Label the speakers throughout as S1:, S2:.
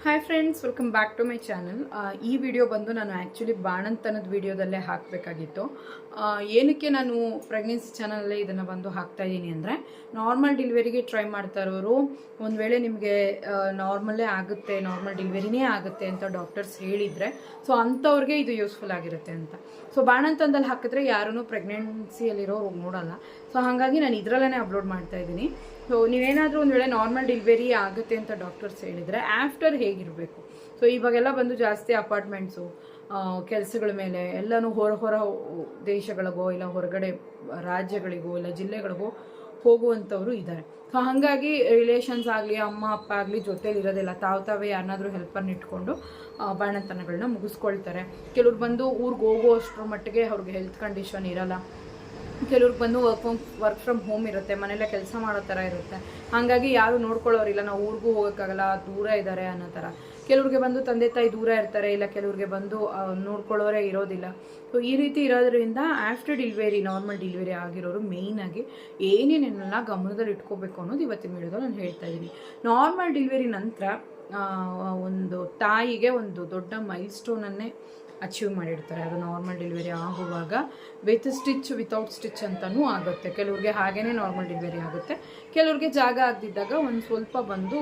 S1: Hi friends, welcome back to my channel. ಈ video ಬಂದು ನಾನು ಆ್ಯಕ್ಚುಲಿ ಬಾಣಂತನದ ವಿಡಿಯೋದಲ್ಲೇ ಹಾಕಬೇಕಾಗಿತ್ತು. ಏನಕ್ಕೆ ನಾನು ಪ್ರೆಗ್ನೆನ್ಸಿ ಚಾನಲಲ್ಲೇ ಇದನ್ನು ಬಂದು ಹಾಕ್ತಾ ಇದ್ದೀನಿ ಅಂದರೆ, ನಾರ್ಮಲ್ ಡೆಲಿವರಿಗೆ ಟ್ರೈ ಮಾಡ್ತಾ ಇರೋರು ಒಂದು ವೇಳೆ ನಿಮಗೆ ನಾರ್ಮಲ್ಲೇ ಆಗುತ್ತೆ, ನಾರ್ಮಲ್ ಡೆಲಿವರಿನೇ ಆಗುತ್ತೆ ಅಂತ ಡಾಕ್ಟರ್ಸ್ ಹೇಳಿದರೆ, ಸೊ ಅಂಥವ್ರಿಗೆ ಇದು ಯೂಸ್ಫುಲ್ ಆಗಿರುತ್ತೆ ಅಂತ. ಸೊ ಬಾಣಂತನದಲ್ಲಿ ಹಾಕಿದ್ರೆ ಯಾರೂ ಪ್ರೆಗ್ನೆನ್ಸಿಯಲ್ಲಿರೋರು ನೋಡಲ್ಲ. ಸೊ ಹಾಗಾಗಿ ನಾನು ಇದರಲ್ಲೇ ಅಪ್ಲೋಡ್ ಮಾಡ್ತಾ ಇದ್ದೀನಿ. ಸೊ ನೀವೇನಾದರೂ ಒಂದು ವೇಳೆ ನಾರ್ಮಲ್ ಡೆಲಿವರಿ ಆಗುತ್ತೆ ಅಂತ ಡಾಕ್ಟರ್ಸ್ ಹೇಳಿದರೆ ಆಫ್ಟರ್ ಹೇಗಿರಬೇಕು. ಸೊ ಇವಾಗೆಲ್ಲ ಬಂದು ಜಾಸ್ತಿ ಅಪಾರ್ಟ್ಮೆಂಟ್ಸು, ಕೆಲಸಗಳ ಮೇಲೆ ಎಲ್ಲನೂ ಹೊರ ದೇಶಗಳಿಗೋ ಇಲ್ಲ ಹೊರಗಡೆ ರಾಜ್ಯಗಳಿಗೋ ಇಲ್ಲ ಜಿಲ್ಲೆಗಳಿಗೋ ಹೋಗುವಂಥವ್ರು ಇದ್ದಾರೆ. ಸೊ ಹಾಗಾಗಿ ರಿಲೇಷನ್ಸ್ ಆಗಲಿ ಅಮ್ಮ ಅಪ್ಪ ಆಗಲಿ ಜೊತೇಲಿ ಇರೋದಿಲ್ಲ, ತಾವೇ ಯಾರನ್ನಾದರೂ ಹೆಲ್ಪರ್ನ ಇಟ್ಕೊಂಡು ಬಾಣಂತನಗಳನ್ನ ಮುಗಿಸ್ಕೊಳ್ತಾರೆ. ಕೆಲವ್ರು ಬಂದು ಊರಿಗೆ ಹೋಗುವಷ್ಟರ ಮಟ್ಟಿಗೆ ಅವ್ರಿಗೆ ಹೆಲ್ತ್ ಕಂಡೀಷನ್ ಇರಲ್ಲ. ಕೆಲವ್ರಿಗೆ ಬಂದು ವರ್ಕ್ ಫ್ರಮ್ ಹೋಮ್ ಇರುತ್ತೆ, ಮನೆಯಲ್ಲೇ ಕೆಲಸ ಮಾಡೋ ಥರ ಇರುತ್ತೆ. ಹಾಗಾಗಿ ಯಾರು ನೋಡ್ಕೊಳ್ಳೋರಿಲ್ಲ, ನಾವು ಊರಿಗೂ ಹೋಗೋಕ್ಕಾಗಲ್ಲ, ದೂರ ಇದ್ದಾರೆ ಅನ್ನೋ ಥರ. ಕೆಲವ್ರಿಗೆ ಬಂದು ತಂದೆ ತಾಯಿ ದೂರ ಇರ್ತಾರೆ, ಇಲ್ಲ ಕೆಲವ್ರಿಗೆ ಬಂದು ನೋಡ್ಕೊಳ್ಳೋರೇ ಇರೋದಿಲ್ಲ. ಸೊ ಈ ರೀತಿ ಇರೋದ್ರಿಂದ ಆಫ್ಟರ್ ಡೆಲಿವರಿ, ನಾರ್ಮಲ್ ಡೆಲಿವರಿ ಆಗಿರೋರು ಮೇಯ್ನಾಗಿ ಏನೇನೆಲ್ಲ ಗಮನದಲ್ಲಿ ಇಟ್ಕೋಬೇಕು ಅನ್ನೋದು ಇವತ್ತಿನ ವಿಡಿಯೋದಲ್ಲಿ ನಾನು ಹೇಳ್ತಾ ಇದ್ದೀನಿ. ನಾರ್ಮಲ್ ಡೆಲಿವರಿ ನಂತರ ಒಂದು ತಾಯಿಗೆ ಒಂದು ದೊಡ್ಡ ಮೈಲ್ ಸ್ಟೋನನ್ನೇ ಅಚೀವ್ ಮಾಡಿರ್ತಾರೆ. ಅದು ನಾರ್ಮಲ್ ಡೆಲಿವರಿ ಆಗುವಾಗ ವಿತ್ ಸ್ಟಿಚ್ ವಿತೌಟ್ ಸ್ಟಿಚ್ ಅಂತಲೂ ಆಗುತ್ತೆ. ಕೆಲವ್ರಿಗೆ ಹಾಗೇ ನಾರ್ಮಲ್ ಡೆಲಿವರಿ ಆಗುತ್ತೆ. ಕೆಲವ್ರಿಗೆ ಜಾಗ ಆಗದಿದ್ದಾಗ ಒಂದು ಸ್ವಲ್ಪ ಬಂದು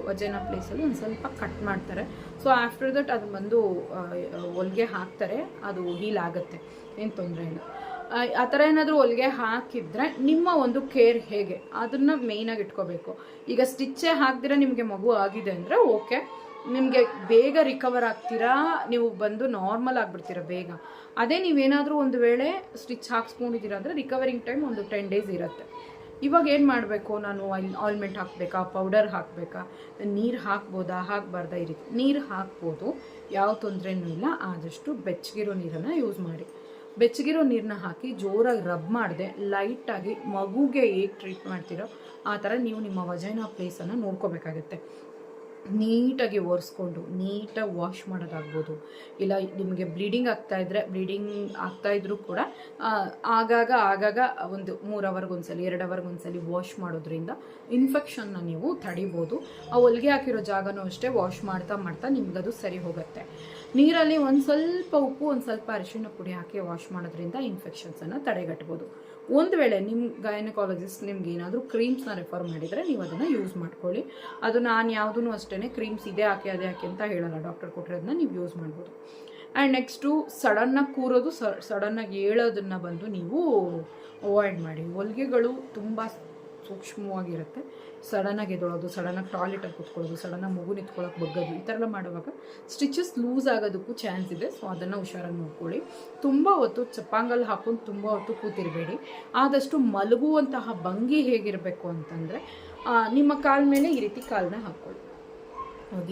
S1: ವಜೈನಾ ಪ್ಲೇಸಲ್ಲಿ ಒಂದು ಸ್ವಲ್ಪ ಕಟ್ ಮಾಡ್ತಾರೆ. ಸೊ ಆಫ್ಟರ್ ದಟ್ ಅದು ಬಂದು ಹೊಲಿಗೆ ಹಾಕ್ತಾರೆ, ಅದು ಹೀಲ್ ಆಗುತ್ತೆ, ಏನು ತೊಂದರೆ ಇಲ್ಲ. ಆ ಥರ ಏನಾದರೂ ಹೊಲಿಗೆ ಹಾಕಿದರೆ ನಿಮ್ಮ ಒಂದು ಕೇರ್ ಹೇಗೆ ಅದನ್ನು ಮೇಯ್ನಾಗಿ ಇಟ್ಕೋಬೇಕು. ಈಗ ಸ್ಟಿಚ್ಚೇ ಹಾಕ್ದಿರ ನಿಮಗೆ ಮಗು ಆಗಿದೆ ಅಂದರೆ ಓಕೆ, ನಿಮಗೆ ಬೇಗ ರಿಕವರ್ ಆಗ್ತೀರಾ, ನೀವು ಬಂದು ನಾರ್ಮಲ್ ಆಗಿಬಿಡ್ತೀರ ಬೇಗ. ಅದೇ ನೀವೇನಾದರೂ ಒಂದು ವೇಳೆ ಸ್ಟಿಚ್ ಹಾಕ್ಸ್ಕೊಂಡಿದ್ದೀರ ಅಂದರೆ ರಿಕವರಿಂಗ್ ಟೈಮ್ ಒಂದು 10 days ಇರುತ್ತೆ. ಇವಾಗ ಏನು ಮಾಡಬೇಕು, ನಾನು ಆಯಿಲ್ಮೆಂಟ್ ಹಾಕಬೇಕಾ, ಪೌಡರ್ ಹಾಕಬೇಕಾ, ನೀರು ಹಾಕ್ಬೋದಾ ಹಾಕಬಾರ್ದಾ, ಈ ರೀತಿ ನೀರು ಹಾಕ್ಬೋದು, ಯಾವ ತೊಂದರೆನೂ ಇಲ್ಲ. ಆದಷ್ಟು ಬೆಚ್ಚಗಿರೋ ನೀರನ್ನು ಯೂಸ್ ಮಾಡಿ. ಬೆಚ್ಚಗಿರೋ ನೀರನ್ನ ಹಾಕಿ ಜೋರಾಗಿ ರಬ್ ಮಾಡಿದೆ ಲೈಟಾಗಿ ಮಗುಗೆ ಹೇಗೆ ಟ್ರೀಟ್ ಮಾಡ್ತೀರೋ ಆ ಥರ ನೀವು ನಿಮ್ಮ ವಜೈನಾ ಪ್ಲೇಸನ್ನು ನೋಡ್ಕೋಬೇಕಾಗತ್ತೆ. ನೀಟಾಗಿ ಒರೆಸ್ಕೊಂಡು ನೀಟಾಗಿ ವಾಶ್ ಮಾಡೋದಾಗ್ಬೋದು. ಇಲ್ಲ ನಿಮಗೆ ಬ್ಲೀಡಿಂಗ್ ಆಗ್ತಾಯಿದ್ರೂ ಕೂಡ ಆಗಾಗ ಒಂದು 3 hourಗೊಂದ್ಸಲಿ 2 hourಗೊಂದ್ಸಲಿ ವಾಶ್ ಮಾಡೋದ್ರಿಂದ ಇನ್ಫೆಕ್ಷನ್ನ ನೀವು ತಡಿಬೋದು. ಆ ಹೊಲಿಗೆ ಹಾಕಿರೋ ಜಾಗನೂ ಅಷ್ಟೇ ವಾಶ್ ಮಾಡ್ತಾ ನಿಮ್ಗದು ಸರಿ ಹೋಗುತ್ತೆ. ನೀರಲ್ಲಿ ಒಂದು ಸ್ವಲ್ಪ ಉಪ್ಪು, ಒಂದು ಸ್ವಲ್ಪ ಅರಿಶಿಣ ಪುಡಿ ಹಾಕಿ ವಾಶ್ ಮಾಡೋದ್ರಿಂದ ಇನ್ಫೆಕ್ಷನ್ಸನ್ನು ತಡೆಗಟ್ಬೋದು. ಒಂದು ವೇಳೆ ನಿಮ್ಮ ಗೈನಕಾಲಜಿಸ್ಟ್ ನಿಮ್ಗೆ ಏನಾದರೂ ಕ್ರೀಮ್ಸ್ನ ರೆಫರ್ ಮಾಡಿದರೆ ನೀವು ಅದನ್ನು ಯೂಸ್ ಮಾಡ್ಕೊಳ್ಳಿ. ಅದು ನಾನು ಯಾವುದೂ ಅಷ್ಟೇ ಕ್ರೀಮ್ಸ್ ಇದೇ ಹಾಕಿ ಅದೇ ಹಾಕಿ ಅಂತ ಹೇಳಲ್ಲ, ಡಾಕ್ಟರ್ ಕೊಟ್ಟಿರೋದನ್ನ ನೀವು ಯೂಸ್ ಮಾಡ್ಬೋದು. ಆ್ಯಂಡ್ ನೆಕ್ಸ್ಟು ಸಡನ್ನಾಗಿ ಕೂರೋದು, ಸಡನ್ನಾಗಿ ಹೇಳೋದನ್ನು ಬಂದು ನೀವು ಅವಾಯ್ಡ್ ಮಾಡಿ. ಹೊಲಿಗೆಗಳು ತುಂಬ ಸೂಕ್ಷ್ಮವಾಗಿರುತ್ತೆ. ಸಡನ್ನಾಗಿ ಎದೊಳೋದು, ಸಡನ್ನಾಗಿ ಟಾಯ್ಲೆಟಲ್ಲಿ ಕೂತ್ಕೊಳ್ಳೋದು, ಸಡನ್ನಾಗಿ ಮಗು ನಿಂತ್ಕೊಳ್ಳೋಕೆ ಬಗ್ಗೋದು, ಈ ಥರ ಎಲ್ಲ ಮಾಡುವಾಗ ಸ್ಟಿಚಸ್ ಲೂಸ್ ಆಗೋದಕ್ಕೂ ಚಾನ್ಸ್ ಇದೆ. ಸೊ ಅದನ್ನು ಹುಷಾರಾಗಿ ನೋಡ್ಕೊಳ್ಳಿ. ತುಂಬ ಹೊತ್ತು ಚಪ್ಪಾಂಗಲ್ಲಿ ಹಾಕೊಂಡು ತುಂಬ ಹೊತ್ತು ಕೂತಿರಬೇಡಿ. ಆದಷ್ಟು ಮಲಗುವಂತಹ ಭಂಗಿ ಹೇಗಿರಬೇಕು ಅಂತಂದರೆ, ನಿಮ್ಮ ಕಾಲ ಮೇಲೆ ಈ ರೀತಿ ಕಾಲನ್ನ ಹಾಕ್ಕೊಳ್ಳಿ.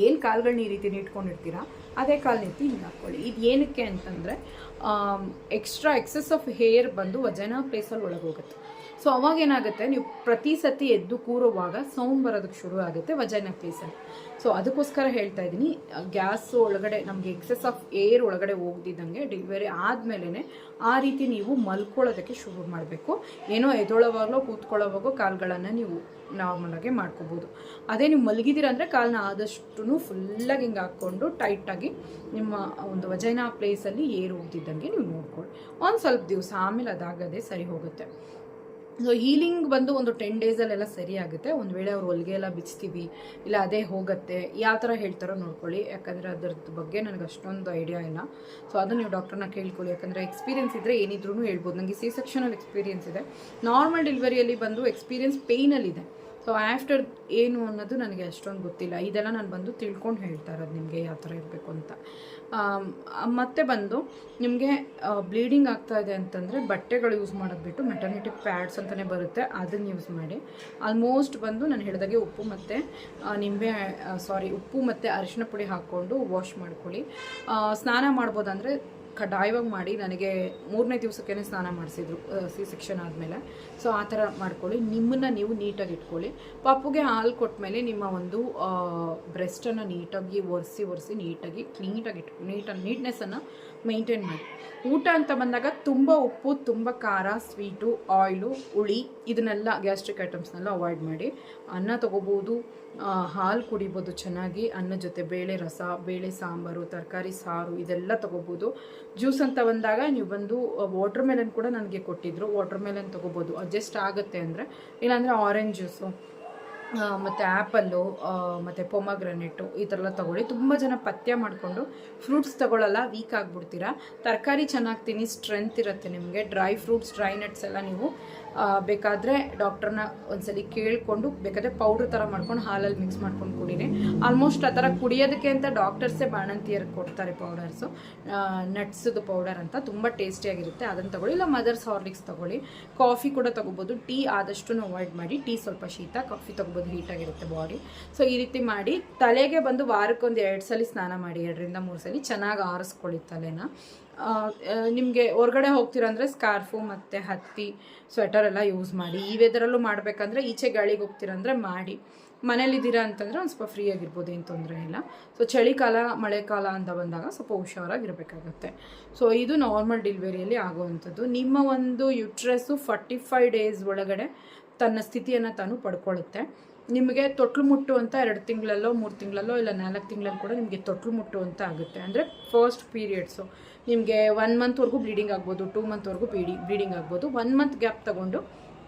S1: ಏನು ಕಾಲುಗಳನ್ನ ಈ ರೀತಿ ನೀಟ್ಕೊಂಡಿರ್ತೀರ ಅದೇ ಕಾಲು ನೀತಿ ಹಿಂಗೆ ಹಾಕ್ಕೊಳ್ಳಿ. ಇದು ಏನಕ್ಕೆ ಅಂತಂದರೆ ಎಕ್ಸೆಸ್ ಆಫ್ ಹೇರ್ ಬಂದು ವಜೈನಾ ಪ್ಲೇಸಲ್ಲಿ ಒಳಗೆ ಹೋಗುತ್ತೆ. ಸೊ ಅವಾಗ ಏನಾಗುತ್ತೆ, ನೀವು ಪ್ರತಿ ಸತಿ ಎದ್ದು ಕೂರುವಾಗ ಸೌಂಡ್ ಬರೋದಕ್ಕೆ ಶುರು ಆಗುತ್ತೆ ವಜೈನಾ ಪ್ಲೇಸಲ್ಲಿ. ಸೊ ಅದಕ್ಕೋಸ್ಕರ ಹೇಳ್ತಾ ಇದ್ದೀನಿ, ಗ್ಯಾಸ್ ಒಳಗಡೆ ನಮಗೆ ಎಕ್ಸೆಸ್ ಆಫ್ ಏರ್ ಒಳಗಡೆ ಹೋಗ್ದಿದ್ದಂಗೆ ಡೆಲಿವರಿ ಆದಮೇಲೆ ಆ ರೀತಿ ನೀವು ಮಲ್ಕೊಳ್ಳೋದಕ್ಕೆ ಶುರು ಮಾಡಬೇಕು. ಏನೋ ಎದೊಳವಾಗಲೋ ಕೂತ್ಕೊಳ್ಳೋವಾಗೋ ಕಾಲುಗಳನ್ನು ನೀವು ನಾರ್ಮಲಾಗಿ ಮಾಡ್ಕೋಬೋದು. ಅದೇ ನೀವು ಮಲಗಿದ್ದೀರ ಅಂದರೆ ಕಾಲನ್ನ ಆದಷ್ಟು ಫುಲ್ಲಾಗಿ ಹಿಂಗೆ ಹಾಕ್ಕೊಂಡು ಟೈಟಾಗಿ ನಿಮ್ಮ ಒಂದು ವಜೈನಾ ಪ್ಲೇಸಲ್ಲಿ ಏರ್ ಹೋಗ್ತಿದ್ದಂಗೆ ನೀವು ನೋಡ್ಕೊಳ್ಳಿ. ಒಂದು ಸ್ವಲ್ಪ ದಿವಸ ಆಮೇಲೆ ಅದಾಗದೆ ಸರಿ ಹೋಗುತ್ತೆ. ಸೊ ಹೀಲಿಂಗ್ ಬಂದು ಒಂದು 10 daysಲ್ಲೆಲ್ಲ ಸರಿ ಆಗುತ್ತೆ. ಒಂದು ವೇಳೆ ಅವ್ರು ಹೊಲಿಗೆ ಎಲ್ಲ ಬಿಚ್ತೀವಿ ಇಲ್ಲ ಅದೇ ಹೋಗುತ್ತೆ, ಯಾವ ಥರ ಹೇಳ್ತಾರೋ ನೋಡ್ಕೊಳ್ಳಿ. ಯಾಕಂದರೆ ಅದರದ್ದು ಬಗ್ಗೆ ನನಗೆ ಅಷ್ಟೊಂದು ಐಡಿಯಾ ಇಲ್ಲ. ಸೊ ಅದು ನೀವು ಡಾಕ್ಟರ್ನ ಕೇಳ್ಕೊಳ್ಳಿ. ಯಾಕಂದರೆ ಎಕ್ಸ್ಪೀರಿಯನ್ಸ್ ಇದ್ದರೆ ಏನಿದ್ರೂ ಹೇಳ್ಬೋದು. ನನಗೆ C-sectionನಲ್ಲಿ ಎಕ್ಸ್ಪೀರಿಯನ್ಸ್ ಇದೆ, ನಾರ್ಮಲ್ ಡೆಲಿವರಿಯಲ್ಲಿ ಬಂದು ಎಕ್ಸ್ಪೀರಿಯನ್ಸ್ ಪೇಯ್ನಲ್ಲಿದೆ. ಸೊ ಆಫ್ಟರ್ ಏನು ಅನ್ನೋದು ನನಗೆ ಅಷ್ಟೊಂದು ಗೊತ್ತಿಲ್ಲ. ಇದೆಲ್ಲ ನಾನು ಬಂದು ತಿಳ್ಕೊಂಡು ಹೇಳ್ತಾ ಇರೋದು ನಿಮಗೆ ಯಾವ ಥರ ಇರಬೇಕು ಅಂತ. ಮತ್ತು ಬಂದು ನಿಮಗೆ ಬ್ಲೀಡಿಂಗ್ ಆಗ್ತಾ ಇದೆ ಅಂತಂದರೆ ಬಟ್ಟೆಗಳು ಯೂಸ್ ಮಾಡೋದು ಬಿಟ್ಟು ಮೆಟರ್ನಿಟಿ ಪ್ಯಾಡ್ಸ್ ಅಂತಲೇ ಬರುತ್ತೆ, ಅದನ್ನು ಯೂಸ್ ಮಾಡಿ. ಆಲ್ಮೋಸ್ಟ್ ಬಂದು ನಾನು ಹೇಳಿದಾಗೆ ಉಪ್ಪು ಮತ್ತು ಅರಿಶಿಣ ಪುಡಿ ಹಾಕ್ಕೊಂಡು ವಾಶ್ ಮಾಡ್ಕೊಳ್ಳಿ. ಸ್ನಾನ ಮಾಡ್ಬೋದಂದರೆ ಕಡ್ಡಾಯವಾಗಿ ಮಾಡಿ. ನನಗೆ 3ನೇ ದಿವಸಕ್ಕೇ ಸ್ನಾನ ಮಾಡಿಸಿದ್ರು C-section ಆದಮೇಲೆ. ಸೊ ಆ ಥರ ಮಾಡ್ಕೊಳ್ಳಿ. ನಿಮ್ಮನ್ನು ನೀವು ನೀಟಾಗಿ ಇಟ್ಕೊಳ್ಳಿ. ಪಾಪುಗೆ ಹಾಲು ಕೊಟ್ಟ ಮೇಲೆ ನಿಮ್ಮ ಒಂದು ಬ್ರೆಸ್ಟನ್ನು ನೀಟಾಗಿ ಒರೆಸಿ ನೀಟಾಗಿ ಕ್ಲೀನಾಗಿ ನೀಟ್ನೆಸ್ಸನ್ನು ಮೇಂಟೈನ್ ಮಾಡಿ. ಊಟ ಅಂತ ಬಂದಾಗ ತುಂಬ ಉಪ್ಪು, ತುಂಬ ಖಾರ, ಸ್ವೀಟು, ಆಯಿಲು, ಹುಳಿ ಇದನ್ನೆಲ್ಲ ಗ್ಯಾಸ್ಟ್ರಿಕ್ ಐಟಮ್ಸ್ನೆಲ್ಲ ಅವಾಯ್ಡ್ ಮಾಡಿ. ಅನ್ನ ತೊಗೋಬೋದು, ಹಾಲು ಕುಡಿಬೋದು ಚೆನ್ನಾಗಿ, ಅನ್ನದ ಜೊತೆ ಬೇಳೆ ರಸ, ಬೇಳೆ ಸಾಂಬಾರು, ತರಕಾರಿ ಸಾರು ಇದೆಲ್ಲ ತೊಗೋಬೋದು. ಜ್ಯೂಸ್ ಅಂತ ಬಂದಾಗ ನೀವು ಬಂದು ವಾಟರ್ ಮೆಲನ್ ಕೂಡ ನನಗೆ ಕೊಟ್ಟಿದ್ದರು, ವಾಟರ್ ಮೆಲನ್ ತೊಗೋಬೋದು ಅಡ್ಜಸ್ಟ್ ಆಗುತ್ತೆ ಅಂದರೆ. ಇಲ್ಲಾಂದರೆ ಆರೆಂಜ್ ಜ್ಯೂಸು ಮತ್ತು ಆ್ಯಪಲ್ಲು ಮತ್ತು ಪೊಮಗ್ರನೇಟು ಈ ಥರ ಎಲ್ಲ ತೊಗೊಳ್ಳಿ. ತುಂಬ ಜನ ಪಥ್ಯ ಮಾಡಿಕೊಂಡು ಫ್ರೂಟ್ಸ್ ತೊಗೊಳ್ಳಲ್ಲ, ವೀಕ್ ಆಗಿಬಿಡ್ತೀರಾ. ತರಕಾರಿ ಚೆನ್ನಾಗಿ ತಿನ್ನಿ, ಸ್ಟ್ರೆಂತ್ ಇರುತ್ತೆ ನಿಮಗೆ. ಡ್ರೈ ಫ್ರೂಟ್ಸ್, ಡ್ರೈ ನಟ್ಸ್ ಎಲ್ಲ ನೀವು ಬೇಕಾದರೆ ಡಾಕ್ಟ್ರನ್ನ ಒಂದ್ಸಲಿ ಕೇಳಿಕೊಂಡು ಬೇಕಾದರೆ ಪೌಡ್ರ್ ಥರ ಮಾಡ್ಕೊಂಡು ಹಾಲಲ್ಲಿ ಮಿಕ್ಸ್ ಮಾಡ್ಕೊಂಡು ಕುಡೀರಿ. ಆಲ್ಮೋಸ್ಟ್ ಆ ಥರ ಕುಡಿಯೋದಕ್ಕೆ ಅಂತ ಡಾಕ್ಟರ್ಸೇ ಬಾಣಂತಿಯರಿಗೆ ಕೊಡ್ತಾರೆ ಪೌಡರ್ಸು, ನಟ್ಸದು ಪೌಡರ್ ಅಂತ, ತುಂಬ ಟೇಸ್ಟಿಯಾಗಿರುತ್ತೆ. ಅದನ್ನು ತೊಗೊಳ್ಳಿ. ಇಲ್ಲ ಮದರ್ಸ್ ಹಾರ್ಲಿಕ್ಸ್ ತೊಗೊಳ್ಳಿ. ಕಾಫಿ ಕೂಡ ತೊಗೋಬೋದು. ಟೀ ಆದಷ್ಟು ಅವಾಯ್ಡ್ ಮಾಡಿ. ಟೀ ಸ್ವಲ್ಪ ಶೀತ, ಕಾಫಿ ತೊಗೋಬೋದು, ಹೀಟಾಗಿರುತ್ತೆ ಬಾಡಿ. ಸೊ ಈ ರೀತಿ ಮಾಡಿ ತಲೆಗೆ ಬಂದು ವಾರಕ್ಕೊಂದು 2 ಸಲ ಸ್ನಾನ ಮಾಡಿ, 2 ರಿಂದ 3 ಸಲ ಚೆನ್ನಾಗಿ ಆರಿಸ್ಕೊಳ್ಳಿ ತಲೆನ. ನಿಮಗೆ ಹೊರಗಡೆ ಹೋಗ್ತೀರಾ ಅಂದರೆ ಸ್ಕಾರ್ಫು ಮತ್ತು ಹತ್ತಿ, ಸ್ವೆಟರ್ ಎಲ್ಲ ಯೂಸ್ ಮಾಡಿ. ಈ ವೆದರಲ್ಲೂ ಮಾಡಬೇಕಂದ್ರೆ, ಈಚೆ ಗಾಳಿಗೆ ಹೋಗ್ತೀರಂದರೆ ಮಾಡಿ. ಮನೇಲಿದ್ದೀರಾ ಅಂತಂದರೆ ಒಂದು ಸ್ವಲ್ಪ ಫ್ರೀ ಆಗಿರ್ಬೋದು, ಏನು ತೊಂದರೆ ಇಲ್ಲ. ಸೊ ಚಳಿಕಾಲ, ಮಳೆಕಾಲ ಅಂತ ಬಂದಾಗ ಸ್ವಲ್ಪ ಹುಷಾರಾಗಿರಬೇಕಾಗತ್ತೆ. ಸೊ ಇದು ನಾರ್ಮಲ್ ಡೆಲಿವರಿಯಲ್ಲಿ ಆಗುವಂಥದ್ದು. ನಿಮ್ಮ ಒಂದು ಯುಟ್ರಸ್ಸು 45 ಡೇಸ್ ಒಳಗಡೆ ತನ್ನ ಸ್ಥಿತಿಯನ್ನು ತಾನು ಪಡ್ಕೊಳ್ಳುತ್ತೆ. ನಿಮಗೆ ತೊಟ್ಲು ಮುಟ್ಟು ಅಂತ 2 ತಿಂಗಳಲ್ಲೋ 3 ತಿಂಗಳಲ್ಲೋ ಇಲ್ಲ 4 ತಿಂಗಳಲ್ಲಿ ಕೂಡ ನಿಮಗೆ ತೊಟ್ಲು ಮುಟ್ಟು ಅಂತ ಆಗುತ್ತೆ. ಅಂದರೆ ಫಸ್ಟ್ ಪೀರಿಯಡ್ಸು ನಿಮಗೆ 1 ಮಂತ್ವರೆಗೂ ಬ್ಲೀಡಿಂಗ್ ಆಗ್ಬೋದು, 2 ಮಂತ್ವರೆಗೂ ಬ್ಲೀಡಿಂಗ್ ಆಗ್ಬೋದು. 1 ಮಂತ್ ಗ್ಯಾಪ್ ತೊಗೊಂಡು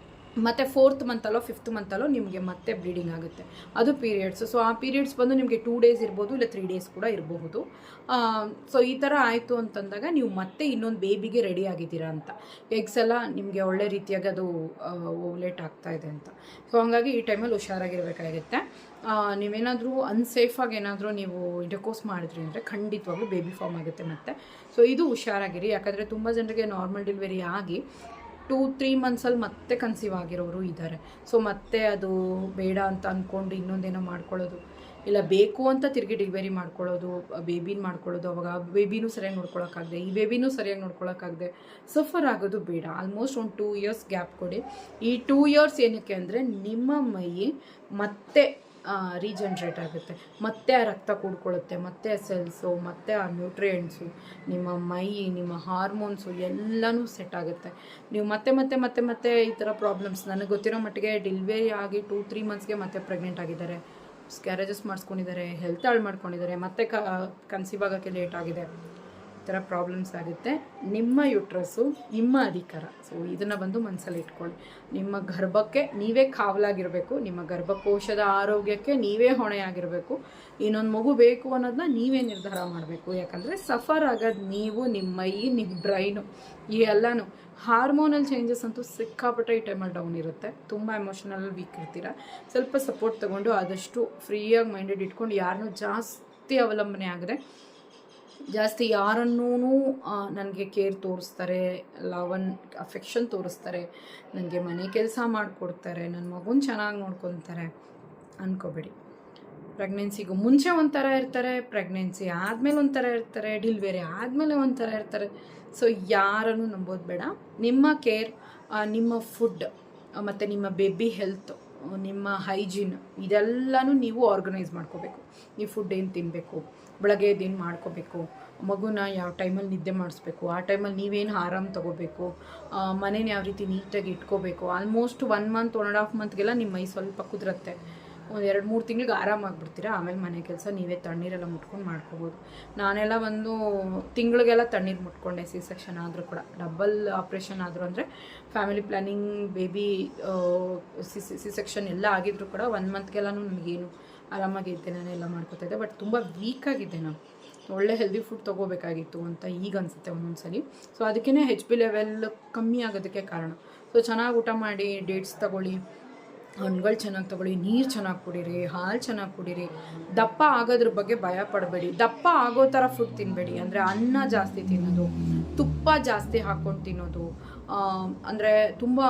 S1: ಮತ್ತು 4th ಮಂತಲ್ಲೋ 5th ಮಂತಲ್ಲೋ ನಿಮಗೆ ಮತ್ತೆ ಬ್ಲೀಡಿಂಗ್ ಆಗುತ್ತೆ, ಅದು ಪೀರಿಯಡ್ಸು. ಸೊ ಆ ಪೀರಿಯಡ್ಸ್ ಬಂದು ನಿಮಗೆ 2 ಡೇಸ್ ಇರ್ಬೋದು, ಇಲ್ಲ 3 ಡೇಸ್ ಕೂಡ ಇರಬಹುದು. ಸೊ ಈ ಥರ ಆಯಿತು ಅಂತಂದಾಗ ನೀವು ಮತ್ತೆ ಇನ್ನೊಂದು ಬೇಬಿಗೆ ರೆಡಿ ಆಗಿದ್ದೀರಾ ಅಂತ, ಎಗ್ಸ್ ಎಲ್ಲ ನಿಮಗೆ ಒಳ್ಳೆ ರೀತಿಯಾಗಿ ಅದು ಓವ್ಯುಲೇಟ್ ಆಗ್ತಾಯಿದೆ ಅಂತ. ಸೊ ಹಾಗಾಗಿ ಈ ಟೈಮಲ್ಲಿ ಹುಷಾರಾಗಿರಬೇಕಾಗುತ್ತೆ. ನೀವೇನಾದರೂ ಅನ್ಸೇಫಾಗಿ ಏನಾದರೂ ನೀವು ಇಂಟರ್ಕೋರ್ಸ್ ಮಾಡಿದ್ರಿ ಅಂದರೆ ಖಂಡಿತವಾಗ್ಲೂ ಬೇಬಿ ಫಾರ್ಮ್ ಆಗುತ್ತೆ ಮತ್ತೆ. ಸೊ ಇದು ಹುಷಾರಾಗಿರಿ. ಯಾಕಂದರೆ ತುಂಬ ಜನರಿಗೆ ನಾರ್ಮಲ್ ಡೆಲಿವರಿ ಆಗಿ 2-3 ಮಂತ್ಸಲ್ಲಿ ಮತ್ತೆ ಕನ್ಸೀವ್ ಆಗಿರೋರು ಇದ್ದಾರೆ. ಸೊ ಮತ್ತೆ ಅದು ಬೇಡ ಅಂತ ಅಂದ್ಕೊಂಡು ಇನ್ನೊಂದೇನೋ ಮಾಡ್ಕೊಳ್ಳೋದು, ಇಲ್ಲ ಬೇಕು ಅಂತ ತಿರುಗಿ ಡೆಲಿವರಿ ಮಾಡ್ಕೊಳ್ಳೋದು, ಬೇಬಿನ ಮಾಡ್ಕೊಳ್ಳೋದು. ಅವಾಗ ಬೇಬಿನೂ ಸರಿಯಾಗಿ ನೋಡ್ಕೊಳ್ಳೋಕ್ಕಾಗದೆ, ಈ ಬೇಬಿನೂ ಸರಿಯಾಗಿ ನೋಡ್ಕೊಳ್ಳೋಕ್ಕಾಗದೆ ಸಫರ್ ಆಗೋದು ಬೇಡ. ಆಲ್ಮೋಸ್ಟ್ ಒಂದು 2 ಇಯರ್ಸ್ ಗ್ಯಾಪ್ ಕೊಡಿ. ಈ 2 ಇಯರ್ಸ್ ಏನಕ್ಕೆ ಅಂದರೆ ನಿಮ್ಮ ಮೈ ಮತ್ತೆ ರೀಜನ್ರೇಟ್ ಆಗುತ್ತೆ, ಮತ್ತೆ ಆ ರಕ್ತ ಕೂಡ್ಕೊಳ್ಳುತ್ತೆ, ಮತ್ತೆ ಸೆಲ್ಸು, ಮತ್ತೆ ಆ ನ್ಯೂಟ್ರಿಯೆಂಟ್ಸು, ನಿಮ್ಮ ಮೈ, ನಿಮ್ಮ ಹಾರ್ಮೋನ್ಸು ಎಲ್ಲನೂ ಸೆಟ್ ಆಗುತ್ತೆ. ನೀವು ಮತ್ತೆ ಈ ಥರ ಪ್ರಾಬ್ಲಮ್ಸ್, ನನಗೆ ಗೊತ್ತಿರೋ ಮಟ್ಟಿಗೆ ಡೆಲಿವರಿ ಆಗಿ 2-3 ಮಂತ್ಸ್ಗೆ ಮತ್ತೆ ಪ್ರೆಗ್ನೆಂಟ್ ಆಗಿದ್ದಾರೆ, ಸ್ಕ್ಯಾರೇಜಸ್ ಮಾಡಿಸ್ಕೊಂಡಿದ್ದಾರೆ, ಹೆಲ್ತ್ ಹಾಳು ಮಾಡ್ಕೊಂಡಿದ್ದಾರೆ, ಮತ್ತೆ ಕನ್ಸೀವ್ ಆಗೋಕ್ಕೆ ಲೇಟ್ ಆಗಿದೆ. ಈ ಥರ ಪ್ರಾಬ್ಲಮ್ಸ್ ಆಗುತ್ತೆ. ನಿಮ್ಮ ಯುಟ್ರಸ್ಸು ನಿಮ್ಮ ಅಧಿಕಾರ. ಸೊ ಇದನ್ನು ಬಂದು ಮನಸ್ಸಲ್ಲಿ ಇಟ್ಕೊಳ್ಳಿ. ನಿಮ್ಮ ಗರ್ಭಕ್ಕೆ ನೀವೇ ಕಾವಲಾಗಿರಬೇಕು, ನಿಮ್ಮ ಗರ್ಭಕೋಶದ ಆರೋಗ್ಯಕ್ಕೆ ನೀವೇ ಹೊಣೆಯಾಗಿರಬೇಕು. ಇನ್ನೊಂದು ಮಗು ಬೇಕು ಅನ್ನೋದನ್ನ ನೀವೇ ನಿರ್ಧಾರ ಮಾಡಬೇಕು. ಯಾಕಂದರೆ ಸಫರ್ ಆಗೋದು ನೀವು, ನಿಮ್ಮ ಮೈ, ನಿಮ್ಮ ಬ್ರೈನು, ಈ ಎಲ್ಲನೂ. ಹಾರ್ಮೋನಲ್ ಚೇಂಜಸ್ ಅಂತೂ ಸಿಕ್ಕಾಪಟ್ಟೆ ಈ ಟೈಮಲ್ಲಿ ಡೌನ್ ಇರುತ್ತೆ. ತುಂಬ ಎಮೋಷನಲ್ ವೀಕ್ ಇರ್ತೀರ. ಸ್ವಲ್ಪ ಸಪೋರ್ಟ್ ತೊಗೊಂಡು ಆದಷ್ಟು ಫ್ರೀಯಾಗಿ ಮೈಂಡೆಡ್ ಇಟ್ಕೊಂಡು, ಯಾರನ್ನೂ ಜಾಸ್ತಿ ಅವಲಂಬನೆ ಆಗದೆ, ಜಾಸ್ತಿ ಯಾರನ್ನೂ ನನಗೆ ಕೇರ್ ತೋರಿಸ್ತಾರೆ, ಲವ್ ಆ್ಯಂಡ್ ಅಫೆಕ್ಷನ್ ತೋರಿಸ್ತಾರೆ, ನನಗೆ ಮನೆ ಕೆಲಸ ಮಾಡಿಕೊಡ್ತಾರೆ, ನನ್ನ ಮಗುನ ಚೆನ್ನಾಗಿ ನೋಡ್ಕೊತಾರೆ ಅಂದ್ಕೋಬೇಡಿ. ಪ್ರೆಗ್ನೆನ್ಸಿಗೂ ಮುಂಚೆ ಒಂಥರ ಇರ್ತಾರೆ, ಪ್ರೆಗ್ನೆನ್ಸಿ ಆದಮೇಲೆ ಒಂಥರ ಇರ್ತಾರೆ, ಡೆಲಿವರಿ ಆದಮೇಲೆ ಒಂಥರ ಇರ್ತಾರೆ. ಸೊ ಯಾರನ್ನು ನಂಬೋದು ಬೇಡ. ನಿಮ್ಮ ಕೇರ್, ನಿಮ್ಮ ಫುಡ್ ಮತ್ತು ನಿಮ್ಮ ಬೇಬಿ ಹೆಲ್ತ್, ನಿಮ್ಮ ಹೈಜೀನ್ ಇದೆಲ್ಲನೂ ನೀವು ಆರ್ಗನೈಸ್ ಮಾಡ್ಕೋಬೇಕು. ನೀವು ಫುಡ್ ಏನು ತಿನ್ನಬೇಕು, ಬೆಳಗ್ಗೆ ಏನು ಮಾಡ್ಕೋಬೇಕು, ಮಗುನ ಯಾವ ಟೈಮಲ್ಲಿ ನಿದ್ದೆ ಮಾಡಿಸ್ಬೇಕು, ಆ ಟೈಮಲ್ಲಿ ನೀವೇನು ಆರಾಮ್ ತೊಗೋಬೇಕು, ಮನೇನ ಯಾವ ರೀತಿ ನೀಟಾಗಿ ಇಟ್ಕೋಬೇಕು. ಆಲ್ಮೋಸ್ಟ್ 1 ಮಂತ್ 1.5 ಮಂತ್ಗೆಲ್ಲ ನಿಮ್ಮ ಮೈ ಸ್ವಲ್ಪ ಕುದುರುತ್ತೆ. ಒಂದು 2-3 ತಿಂಗಳಿಗೆ ಆರಾಮಾಗಿಬಿಡ್ತೀರಾ. ಆಮೇಲೆ ಮನೆ ಕೆಲಸ ನೀವೇ ತಣ್ಣೀರೆಲ್ಲ ಮುಟ್ಕೊಂಡು ಮಾಡ್ಕೋಬೋದು. ನಾನೆಲ್ಲ ಒಂದು ತಿಂಗಳಿಗೆಲ್ಲ ತಣ್ಣೀರು ಮುಟ್ಕೊಂಡೆ, ಸಿ ಸೆಕ್ಷನ್ ಆದರೂ ಕೂಡ. ಡಬಲ್ ಆಪ್ರೇಷನ್ ಆದರೂ ಅಂದರೆ family planning, baby C section ಎಲ್ಲ ಆಗಿದ್ರು ಕೂಡ 1 ಮಂತ್ಗೆಲ್ಲನೂ ನನಗೇನು ಆರಾಮಾಗಿದ್ದೆ, ನಾನೆಲ್ಲ ಮಾಡ್ಕೋತಾಯಿದ್ದೆ. ಬಟ್ ತುಂಬ ವೀಕಾಗಿದ್ದೆ ನಾನು. ಒಳ್ಳೆ ಹೆಲ್ದಿ ಫುಡ್ ತೊಗೋಬೇಕಾಗಿತ್ತು ಅಂತ ಈಗ ಅನಿಸುತ್ತೆ ಒಂದೊಂದ್ಸಲಿ. ಸೊ ಅದಕ್ಕೇ HB ಲೆವೆಲ್ ಕಮ್ಮಿ ಆಗೋದಕ್ಕೆ ಕಾರಣ. ಸೊ ಚೆನ್ನಾಗಿ ಊಟ ಮಾಡಿ, ಡೇಟ್ಸ್ ತೊಗೊಳ್ಳಿ, ಹಣ್ಣುಗಳು ಚೆನ್ನಾಗಿ ತೊಗೊಳ್ಳಿ, ನೀರು ಚೆನ್ನಾಗಿ ಕುಡೀರಿ, ಹಾಲು ಚೆನ್ನಾಗಿ ಕುಡೀರಿ. ದಪ್ಪ ಆಗೋದ್ರ ಬಗ್ಗೆ ಭಯ ಪಡಬೇಡಿ. ದಪ್ಪ ಆಗೋ ಥರ ಫುಡ್ ತಿನ್ನಬೇಡಿ. ಅಂದರೆ ಅನ್ನ ಜಾಸ್ತಿ ತಿನ್ನೋದು, ತುಪ್ಪ ಜಾಸ್ತಿ ಹಾಕ್ಕೊಂಡು ತಿನ್ನೋದು, ಅಂದರೆ ತುಂಬ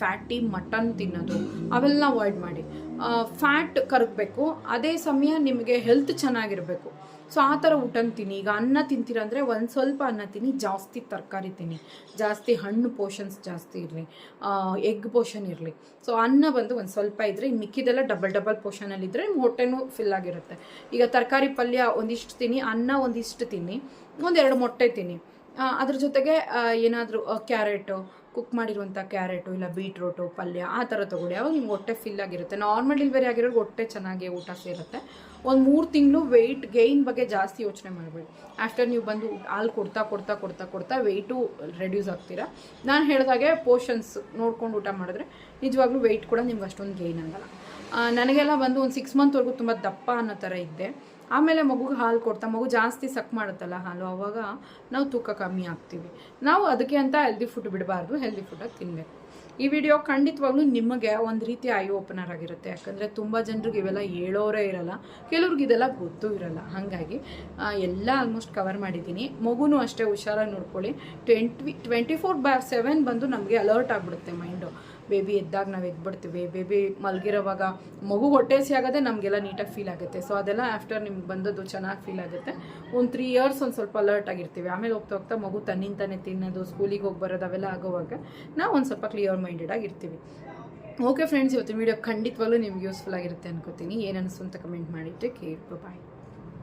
S1: ಫ್ಯಾಟಿ ಮಟನ್ ತಿನ್ನೋದು, ಅವೆಲ್ಲ ಅವಾಯ್ಡ್ ಮಾಡಿ. ಫ್ಯಾಟ್ ಕರಗಬೇಕು, ಅದೇ ಸಮಯ ನಿಮಗೆ ಹೆಲ್ತ್ ಚೆನ್ನಾಗಿರಬೇಕು. ಸೊ ಆ ಥರ ಊಟನ ತಿನ್ನಿ. ಈಗ ಅನ್ನ ತಿಂತೀರ ಅಂದರೆ ಒಂದು ಸ್ವಲ್ಪ ಅನ್ನ ತಿನ್ನಿ, ಜಾಸ್ತಿ ತರಕಾರಿ ತಿನ್ನಿ, ಜಾಸ್ತಿ ಹಣ್ಣು ಪೋರ್ಷನ್ಸ್ ಜಾಸ್ತಿ ಇರಲಿ, ಎಗ್ ಪೋರ್ಷನ್ ಇರಲಿ. ಸೊ ಅನ್ನ ಬಂದು ಒಂದು ಸ್ವಲ್ಪ ಇದ್ದರೆ ಇನ್ನು ಮಿಕ್ಕಿದೆಲ್ಲ ಡಬಲ್ ಪೋರ್ಷನಲ್ಲಿದ್ದರೆ ನಿಮ್ಮ ಹೊಟ್ಟೆನೂ ಫಿಲ್ ಆಗಿರುತ್ತೆ. ಈಗ ತರಕಾರಿ ಪಲ್ಯ ಒಂದಿಷ್ಟು ತಿನ್ನಿ, ಅನ್ನ ಒಂದಿಷ್ಟು ತಿನ್ನಿ, 1-2 ಮೊಟ್ಟೆ ತಿನ್ನಿ. ಅದ್ರ ಜೊತೆಗೆ ಏನಾದರೂ ಕ್ಯಾರೆಟು, ಕುಕ್ ಮಾಡಿರುವಂಥ ಕ್ಯಾರೆಟು ಇಲ್ಲ ಬೀಟ್ರೋಟು ಪಲ್ಯ ಆ ಥರ ತೊಗೊಳ್ಳಿ. ಅವಾಗ ನಿಮ್ಗೆ ಹೊಟ್ಟೆ ಫಿಲ್ ಆಗಿರುತ್ತೆ. ನಾರ್ಮಲ್ ಡೆಲಿವರಿ ಆಗಿರೋರಿಗೆ ಹೊಟ್ಟೆ ಚೆನ್ನಾಗಿ ಊಟ ಸೇರುತ್ತೆ. ಒಂದು 3 ತಿಂಗಳು ವೆಯ್ಟ್ ಗೈನ್ ಬಗ್ಗೆ ಜಾಸ್ತಿ ಯೋಚನೆ ಮಾಡಬೇಡಿ. ಆಫ್ಟರ್ ನೀವು ಬಂದು ಹಾಲು ಕೊಡ್ತಾ ವೆಯ್ಟು ರೆಡ್ಯೂಸ್ ಆಗ್ತೀರಾ. ನಾನು ಹೇಳಿದಾಗೆ ಪೋರ್ಷನ್ಸ್ ನೋಡ್ಕೊಂಡು ಊಟ ಮಾಡಿದ್ರೆ ನಿಜವಾಗ್ಲೂ ವೆಯ್ಟ್ ಕೂಡ ನಿಮ್ಗೆ ಅಷ್ಟೊಂದು ಗೈನ್ ಆಗಲ್ಲ. ನನಗೆಲ್ಲ ಬಂದು ಒಂದು 6 ಮಂತ್ವರೆಗೂ ತುಂಬ ದಪ್ಪ ಅನ್ನೋ ಥರ ಇದ್ದೆ. ಆಮೇಲೆ ಮಗುಗೆ ಹಾಲು ಕೊಡ್ತಾ ಮಗು ಜಾಸ್ತಿ ಸಕ್ ಮಾಡುತ್ತಲ್ಲ ಹಾಲು, ಆವಾಗ ನಾವು ತೂಕ ಕಮ್ಮಿ ಆಗ್ತೀವಿ. ನಾವು ಅದಕ್ಕೆ ಅಂತ ಹೆಲ್ದಿ ಫುಡ್ ಬಿಡಬಾರ್ದು, ಹೆಲ್ದಿ ಫುಡ್ಡಾಗಿ ತಿನ್ನಬೇಕು. ಈ ವಿಡಿಯೋ ಖಂಡಿತವಾಗ್ಲೂ ನಿಮಗೆ ಒಂದು ರೀತಿ ಐ ಓಪನರ್ ಆಗಿರುತ್ತೆ. ಯಾಕಂದರೆ ತುಂಬ ಜನರಿಗೆ ಇವೆಲ್ಲ ಹೇಳೋರೇ ಇರಲ್ಲ, ಕೆಲವ್ರಿಗೆ ಇದೆಲ್ಲ ಗೊತ್ತೂ ಇರಲ್ಲ. ಹಾಗಾಗಿ ಎಲ್ಲ ಆಲ್ಮೋಸ್ಟ್ ಕವರ್ ಮಾಡಿದ್ದೀನಿ. ಮಗುನೂ ಅಷ್ಟೇ ಹುಷಾರಾಗಿ ನೋಡ್ಕೊಳ್ಳಿ. 24/7 ಬಂದು ನಮಗೆ ಅಲರ್ಟ್ ಆಗಿಬಿಡುತ್ತೆ ಮೈಂಡು. ಬೇಬಿ ಎದ್ದಾಗ ನಾವು ಎದ್ಬಿಡ್ತೀವಿ, ಬೇಬಿ ಮಲಗಿರೋವಾಗ ಮಗು ಹೊಟ್ಟೆಸಿ ಆಗೋದೇ ನಮಗೆಲ್ಲ ನೀಟಾಗಿ ಫೀಲ್ ಆಗುತ್ತೆ. ಸೊ ಅದೆಲ್ಲ ಆಫ್ಟರ್ ನಿಮ್ಗೆ ಬಂದದ್ದು ಚೆನ್ನಾಗಿ ಫೀಲ್ ಆಗುತ್ತೆ. ಒಂದು 3 ಇಯರ್ಸ್ ಒಂದು ಸ್ವಲ್ಪ ಅಲರ್ಟ್ ಆಗಿರ್ತೀವಿ. ಆಮೇಲೆ ಹೋಗ್ತಾ ಮಗು ತನ್ನಿಂತಾನೆ ತಿನ್ನೋದು, ಸ್ಕೂಲಿಗೆ ಹೋಗಿ ಬರೋದು ಅವೆಲ್ಲ ಆಗೋವಾಗ ನಾವು ಒಂದು ಸ್ವಲ್ಪ ಕ್ಲಿಯರ್ ಮೈಂಡೆಡ್ ಆಗಿರ್ತೀವಿ. ಓಕೆ ಫ್ರೆಂಡ್ಸ್, ಇವತ್ತಿನ ವೀಡಿಯೋ ಖಂಡಿತವಾಗ್ಲೂ ನಿಮ್ಗೆ ಯೂಸ್ಫುಲ್ ಆಗಿರುತ್ತೆ ಅನ್ಕೋತೀನಿ. ಏನು ಅನಿಸ್ತು ಅಂತ ಕಮೆಂಟ್ ಮಾಡಿ. ಟೇಕ್ ಕೇರ್, ಬಾಯ್.